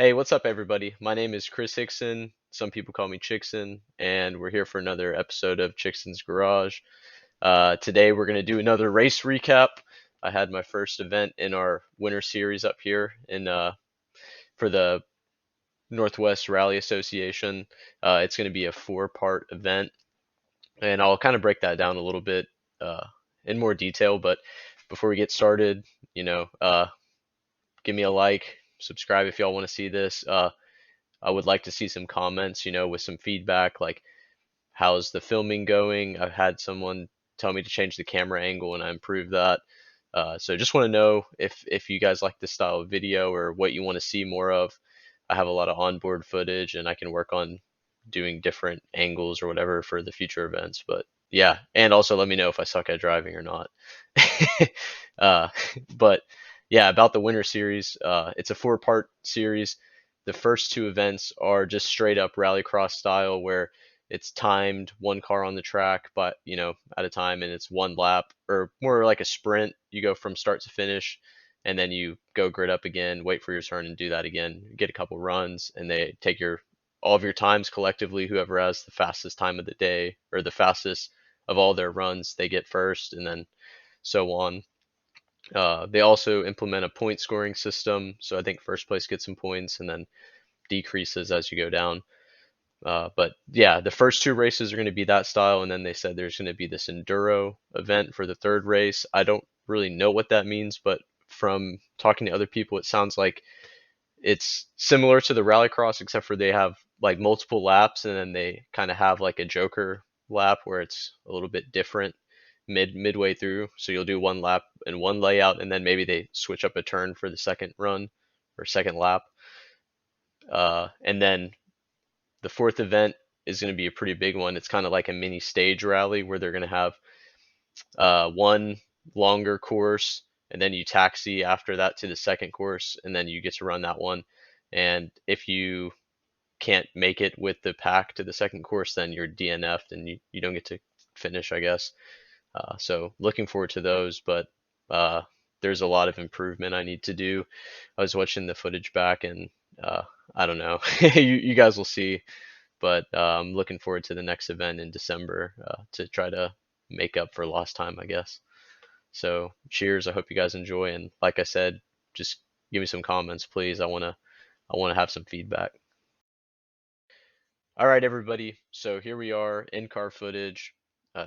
Hey, what's up, everybody? My name is Chris Hickson. Some people call me Chickson, and we're here for another episode of Chickson's Garage. Today, we're going to do another race recap. I had my first event in our winter series up here for the Northwest Rally Association. It's going to be a four-part event, and I'll kind of break that down a little bit uh, in more detail. But before we get started, you know, uh, give me a like, subscribe if y'all want to see this. I would like to see some comments, with some feedback, like how's the filming going? I've had someone tell me to change the camera angle and I improved that. So just want to know if you guys like this style of video or what you want to see more of. I have a lot of onboard footage and I can work on doing different angles or whatever for the future events. But yeah, and also let me know if I suck at driving or not. uh, but yeah, about the winter series, it's a four-part series. The first two events are just straight up rallycross style where it's timed, one car on the track, but at a time, and it's one lap or more like a sprint. You go from start to finish, and then you go grid up again, wait for your turn, and do that again. Get a couple runs, and they take all of your times collectively. Whoever has the fastest time of the day or the fastest of all their runs, they get first, and then so on. They also implement a point scoring system, so I think first place gets some points, and then decreases as you go down. But yeah, the first two races are going to be that style, and then they said there's going to be this enduro event for the third race. I don't really know what that means, but from talking to other people, it sounds like it's similar to the rallycross, except for they have like multiple laps, and then they kind of have like a joker lap where it's a little bit different midway through. So you'll do one lap and one layout, and then maybe they switch up a turn for the second run or second lap. And then the fourth event is going to be a pretty big one. It's kind of like a mini stage rally where they're going to have one longer course, and then you taxi after that to the second course, and then you get to run that one. And if you can't make it with the pack to the second course, then you're DNF'd and you don't get to finish, I guess. So looking forward to those, but there's a lot of improvement I need to do. I was watching the footage back, and I don't know. You guys will see, but I'm looking forward to the next event in December to try to make up for lost time, I guess. So cheers. I hope you guys enjoy, and like I said, just give me some comments, please. I wanna have some feedback. All right, everybody. So here we are in car footage,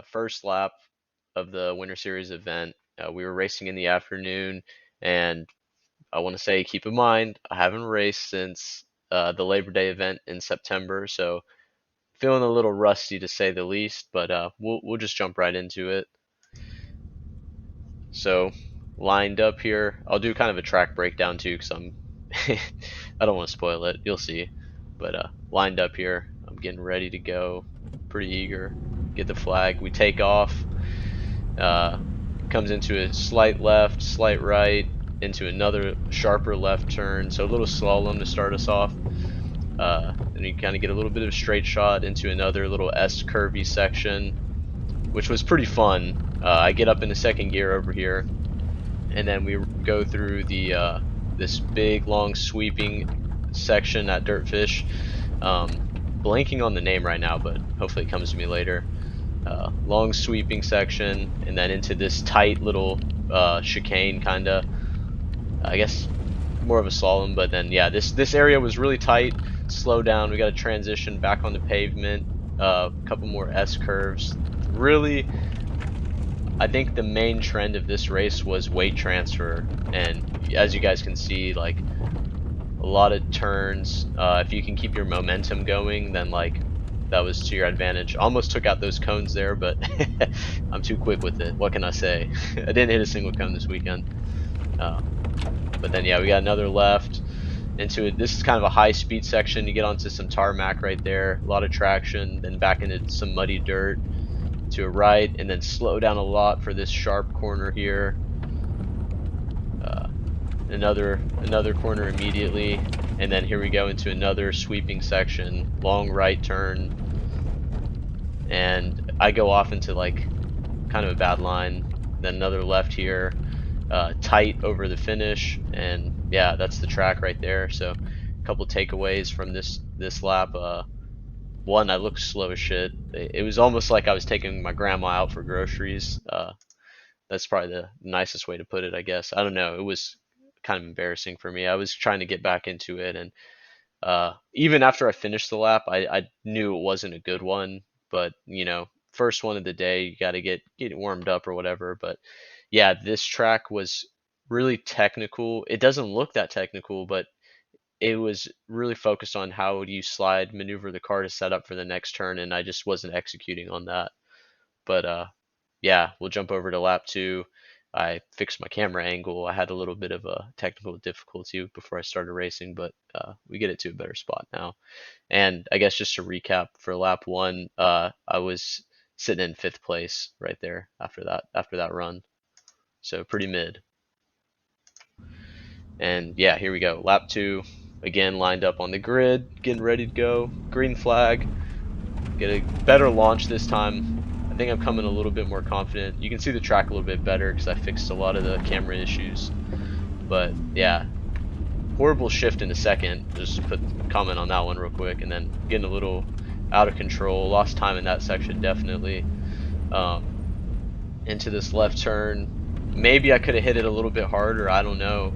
first lap of the Winter Series event. We were racing in the afternoon, and I want to say, keep in mind, I haven't raced since the Labor Day event in September, so feeling a little rusty to say the least. But we'll just jump right into it. So lined up here, I'll do kind of a track breakdown too, because I don't want to spoil it. You'll see. But lined up here, I'm getting ready to go. Pretty eager. Get the flag. We take off. Uh, Comes into a slight left, slight right, into another sharper left turn. So a little slalom to start us off. Then you kind of get a little bit of a straight shot into another little S curvy section, which was pretty fun. I get up into second gear over here, and then we go through the this big long sweeping section at DirtFish. Blanking on the name right now, but hopefully it comes to me later. Long sweeping section, and then into this tight little chicane, kinda. I guess more of a slalom, but then yeah, this area was really tight. Slow down. We got to transition back on the pavement. A couple more S curves. Really, I think the main trend of this race was weight transfer, and as you guys can see, like a lot of turns. If you can keep your momentum going, then like that was to your advantage. Almost took out those cones there, but I'm too quick with it. What can I say? I didn't hit a single cone this weekend. But then yeah, we got another left into it. This is kind of a high speed section. You get onto some tarmac right there, a lot of traction, then back into some muddy dirt to a right, and then slow down a lot for this sharp corner here. Another corner immediately, and then here we go into another sweeping section, long right turn, and I go off into like kind of a bad line. Then another left here, tight over the finish, and yeah, that's the track right there. So couple takeaways from this lap. One, I looked slow as shit. It was almost like I was taking my grandma out for groceries. That's probably the nicest way to put it, I guess. I don't know. It was kind of embarrassing for me. I was trying to get back into it, and even after I finished the lap, I knew it wasn't a good one. But first one of the day, you got to get warmed up or whatever. But yeah, this track was really technical. It doesn't look that technical, but it was really focused on how do you slide maneuver the car to set up for the next turn, and I just wasn't executing on that. But yeah, we'll jump over to lap two. I fixed my camera angle. I had a little bit of a technical difficulty before I started racing, but we get it to a better spot now. And I guess just to recap for lap one, I was sitting in 5th place right there after that run. So pretty mid. And yeah, here we go. Lap two, again lined up on the grid, getting ready to go. Green flag. Get a better launch this time. I think I'm coming a little bit more confident. You can see the track a little bit better because I fixed a lot of the camera issues. But yeah, horrible shift in a second. Just put comment on that one real quick, and then getting a little out of control. Lost time in that section definitely. Into this left turn. Maybe I could have hit it a little bit harder. I don't know.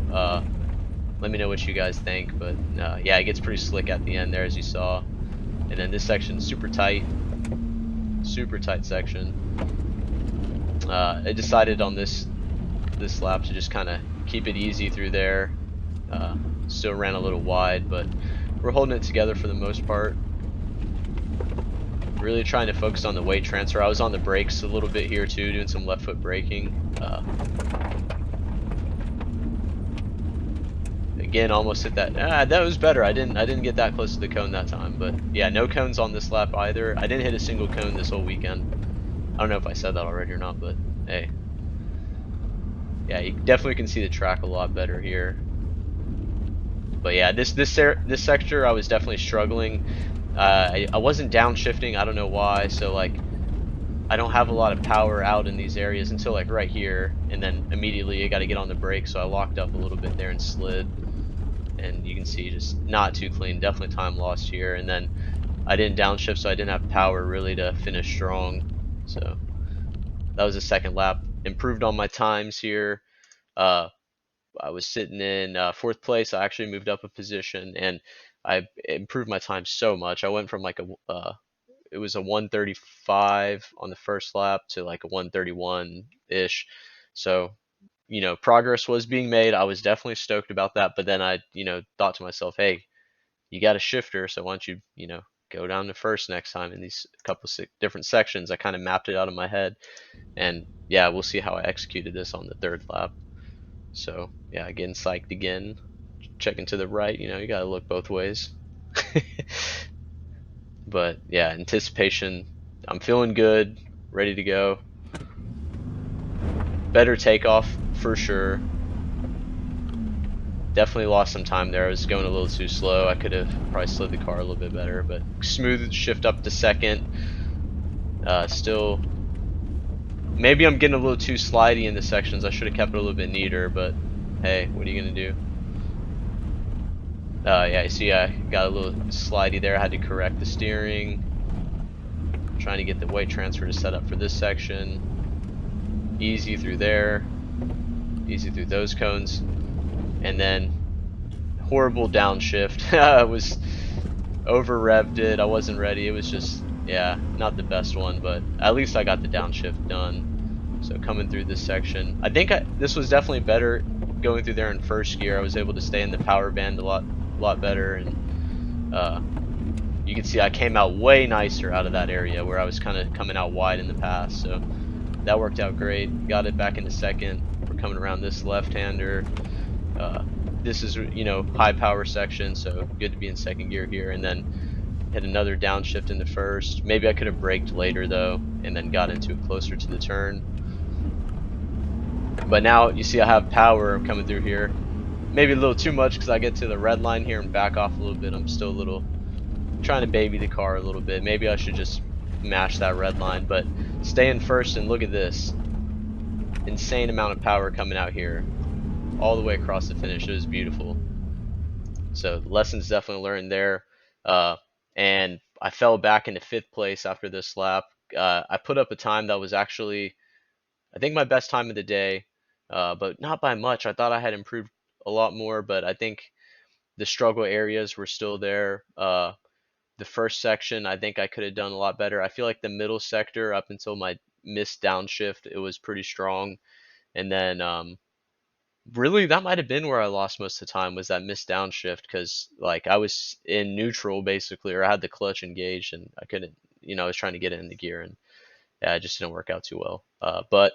Let me know what you guys think. But yeah, it gets pretty slick at the end there, as you saw. And then this section super tight section. I decided on this lap to just kind of keep it easy through there. Still ran a little wide, but we're holding it together for the most part. Really trying to focus on the weight transfer. I was on the brakes a little bit here too, doing some left foot braking. Again, almost hit that. That was better. I didn't get that close to the cone that time, but yeah, no cones on this lap either. I didn't hit a single cone this whole weekend. I don't know if I said that already or not, but hey, yeah, you definitely can see the track a lot better here. But yeah, this sector I was definitely struggling. I wasn't downshifting. I don't know why. So like, I don't have a lot of power out in these areas until like right here, and then immediately I got to get on the brake. So I locked up a little bit there and slid. And you can see just not too clean. Definitely time lost here. And then I didn't downshift, so I didn't have power really to finish strong. So that was the second lap. Improved on my times here. I was sitting in 4th place. I actually moved up a position, and I improved my time so much. I went from like it was a 1:35 on the first lap to like a 1:31-ish. So, progress was being made. I was definitely stoked about that. But then I, thought to myself, hey, you got a shifter, so why don't you, go down to first next time in these couple different sections. I kind of mapped it out in my head, and yeah, we'll see how I executed this on the 3rd lap. So yeah, getting psyched again, checking to the right. You gotta look both ways. But yeah, anticipation. I'm feeling good, ready to go. Better takeoff for sure. Definitely lost some time there. I was going a little too slow. I could have probably slid the car a little bit better, but smooth shift up to 2nd. Still, maybe I'm getting a little too slidey in the sections. I should have kept it a little bit neater, but hey, what are you gonna do? Yeah, you see I got a little slidey there. I had to correct the steering. Trying to get the weight transfer to set up for this section. Easy through there. Easy through those cones. And then horrible downshift. I was over-revved it. I wasn't ready. It was just, yeah, not the best one, but at least I got the downshift done. So coming through this section, I think this was definitely better going through there in 1st gear. I was able to stay in the power band a lot better, and you can see I came out way nicer out of that area where I was kind of coming out wide in the past. So that worked out great. Got it back into 2nd. We're coming around this left-hander. This is, high power section, so good to be in 2nd gear here. And then hit another downshift into 1st. Maybe I could have braked later though, and then got into it closer to the turn. But now you see I have power coming through here. Maybe a little too much because I get to the red line here and back off a little bit. I'm still a little trying to baby the car a little bit. Maybe I should just mash that red line, but stay in 1st, and look at this. Insane amount of power coming out here all the way across the finish. It was beautiful. So lessons definitely learned there. Uh, and I fell back into fifth place after this lap. I put up a time that was actually, I think, my best time of the day, but not by much. I thought I had improved a lot more, but I think the struggle areas were still there. The first section, I think I could have done a lot better. I feel like the middle sector, up until my missed downshift, it was pretty strong. And then really, that might have been where I lost most of the time, was that missed downshift, because like I was in neutral basically, or I had the clutch engaged and I couldn't, I was trying to get it in the gear, and yeah, it just didn't work out too well. But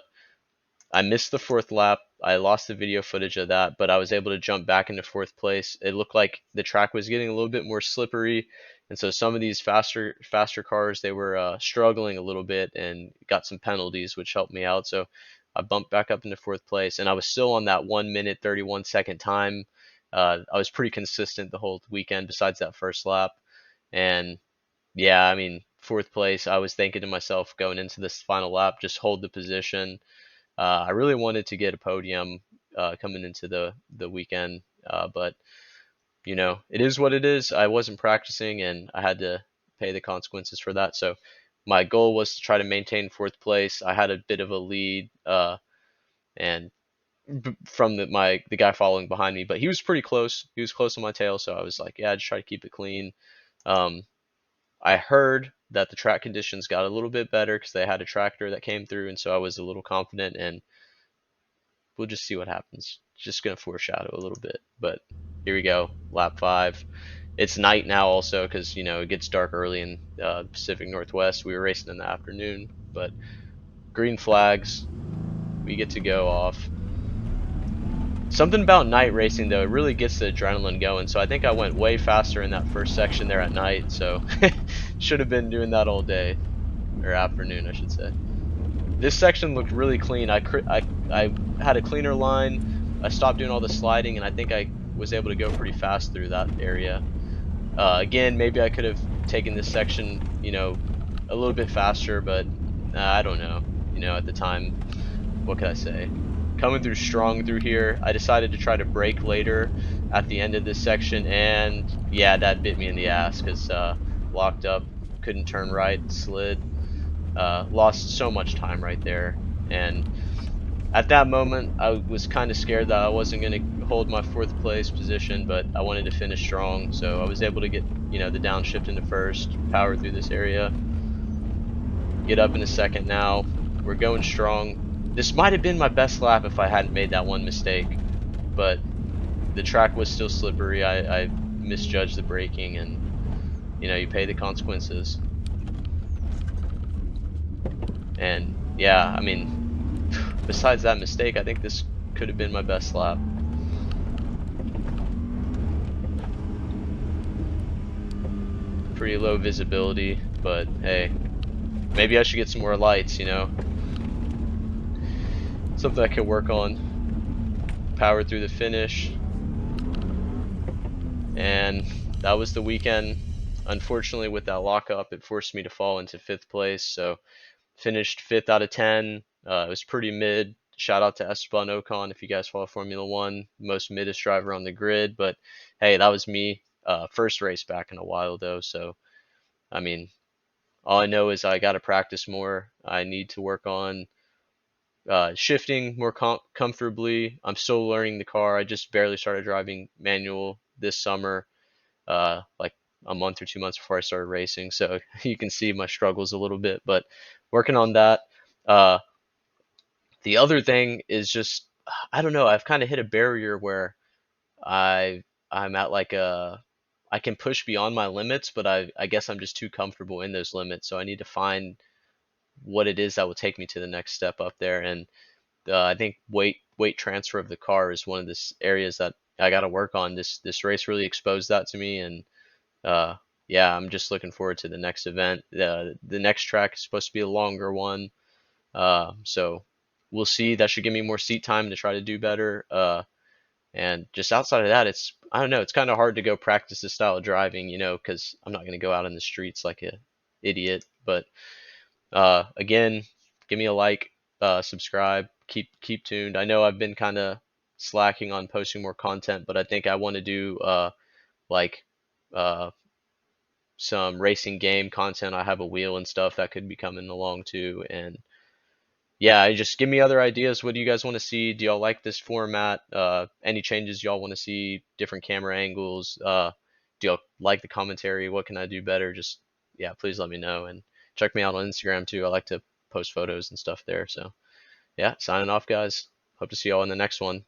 I missed the fourth lap. I lost the video footage of that, but I was able to jump back into fourth place. It looked like the track was getting a little bit more slippery, and so some of these faster cars, they were struggling a little bit and got some penalties, which helped me out. So I bumped back up into fourth place, and I was still on that 1 minute 31 second time. I was pretty consistent the whole weekend, besides that first lap, and yeah, I mean, fourth place. I was thinking to myself going into this final lap, just hold the position. I really wanted to get a podium coming into the weekend, but it is what it is. I wasn't practicing, and I had to pay the consequences for that. So my goal was to try to maintain fourth place. I had a bit of a lead, and from the guy following behind me, but he was pretty close. He was close on my tail, so I was like, yeah, just try to keep it clean. Um, I heard that the track conditions got a little bit better because they had a tractor that came through, and so I was a little confident, and we'll just see what happens. Just gonna foreshadow a little bit, but here we go, lap 5. It's night now also, because it gets dark early in the Pacific Northwest. We were racing in the afternoon, but green flags, we get to go off. Something about night racing, though, it really gets the adrenaline going. So I think I went way faster in that first section there at night. So should have been doing that all day, or afternoon, I should say. This section looked really clean. I had a cleaner line. I stopped doing all the sliding, and I think I was able to go pretty fast through that area. Again, maybe I could have taken this section, a little bit faster, but I don't know. At the time, what could I say? Coming through strong through here, I decided to try to brake later at the end of this section, and yeah, that bit me in the ass, because locked up, couldn't turn right, slid. Lost so much time right there, and at that moment I was kind of scared that I wasn't going to hold my fourth place position, but I wanted to finish strong, so I was able to get the downshift into first, power through this area, get up in a second. Now we're going strong. This might have been my best lap if I hadn't made that one mistake, but the track was still slippery. I misjudged the braking, and you pay the consequences. And yeah, I mean, besides that mistake, I think this could have been my best lap. Pretty low visibility, but hey, maybe I should get some more lights, Something I could work on. Power through the finish. And that was the weekend. Unfortunately, with that lockup, it forced me to fall into fifth place, so finished 5th out of 10. It was pretty mid. Shout out to Esteban Ocon, if you guys follow Formula One, most middest driver on the grid. But hey, that was me. First race back in a while, though. So, I mean, all I know is I got to practice more. I need to work on shifting more comfortably. I'm still learning the car. I just barely started driving manual this summer, like a month or 2 months before I started racing. So you can see my struggles a little bit, but working on that. Uh, the other thing is just, I don't know, I've kind of hit a barrier where I'm at like I can push beyond my limits, but I guess I'm just too comfortable in those limits. So I need to find what it is that will take me to the next step up there. And I think weight transfer of the car is one of the areas that I got to work on. This race really exposed that to me, and uh, yeah, I'm just looking forward to the next event. The next track is supposed to be a longer one, so we'll see. That should give me more seat time to try to do better. And just outside of that, I don't know. It's kind of hard to go practice this style of driving, because I'm not going to go out in the streets like a idiot. But again, give me a like, subscribe, keep tuned. I know I've been kind of slacking on posting more content, but I think I want to do like uh, some racing game content. I have a wheel and stuff that could be coming along too. And yeah, just give me other ideas. What do you guys want to see? Do y'all like this format? Any changes y'all want to see? Different camera angles? Do y'all like the commentary? What can I do better? Just yeah, please let me know. And check me out on Instagram too. I like to post photos and stuff there. So yeah, signing off, guys. Hope to see y'all in the next one.